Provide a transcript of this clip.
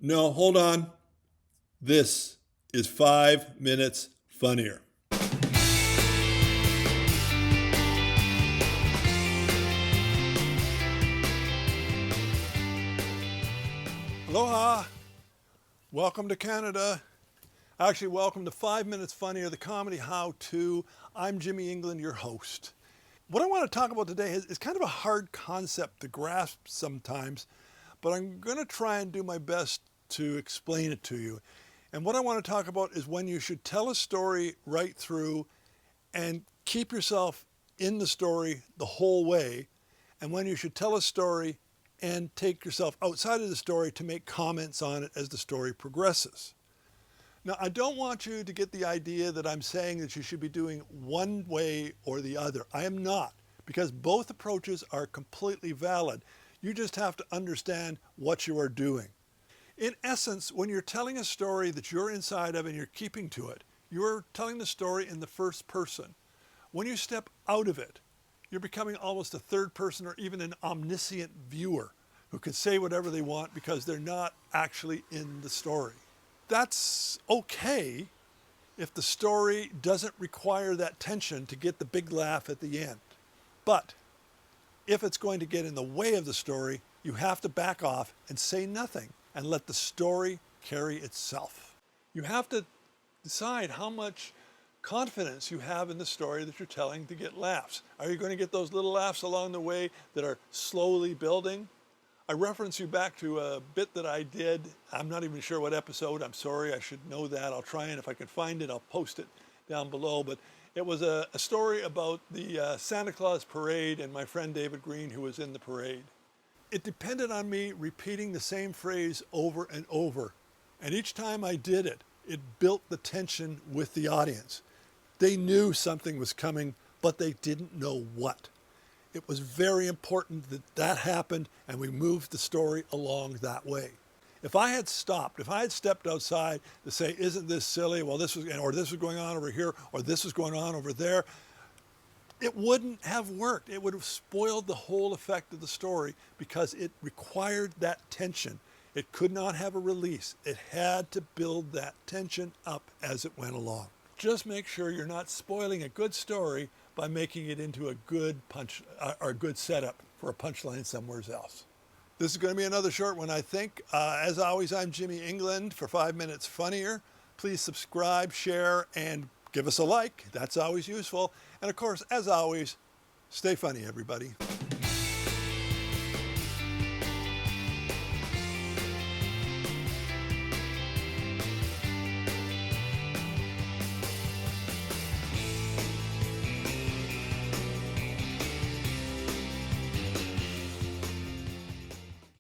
No, hold on. This is 5 minutes funnier. Aloha. Welcome to Canada. Actually, welcome to 5 Minutes Funnier, the comedy how-to. I'm Jimmy England, your host. What I want to talk about today is kind of a hard concept to grasp sometimes, but I'm going to try and do my best to explain it to you. And what I want to talk about is when you should tell a story right through and keep yourself in the story the whole way, and when you should tell a story and take yourself outside of the story to make comments on it as the story progresses. Now, I don't want you to get the idea that I'm saying that you should be doing one way or the other. I am not, because both approaches are completely valid. You just have to understand what you are doing. In essence, when you're telling a story that you're inside of and you're keeping to it, you're telling the story in the first person. When you step out of it, you're becoming almost a third person or even an omniscient viewer who can say whatever they want because they're not actually in the story. That's okay if the story doesn't require that tension to get the big laugh at the end. But if it's going to get in the way of the story, you have to back off and say nothing and let the story carry itself. You have to decide how much confidence you have in the story that you're telling to get laughs. Are you going to get those little laughs along the way that are slowly building? I reference you back to a bit that I did. I'm not even sure what episode. I'm sorry, I should know that. I'll try, and if I can find it, I'll post it down below. But it was a story about the Santa Claus parade and my friend David Green, who was in the parade. It depended on me repeating the same phrase over and over. And each time I did it, it built the tension with the audience. They knew something was coming, but they didn't know what. It was very important that that happened and we moved the story along that way. If I had stopped, if I had stepped outside to say, isn't this silly? Well, this was going on over here, or this was going on over there, it wouldn't have worked. It would have spoiled the whole effect of the story because it required that tension. It could not have a release. It had to build that tension up as it went along. Just make sure you're not spoiling a good story by making it into a good punch or a good setup for a punchline somewhere else. This is going to be another short one, I think. As always, I'm Jimmy England for 5 Minutes Funnier. Please subscribe, share, and give us a like. That's always useful. And of course, as always, stay funny, everybody.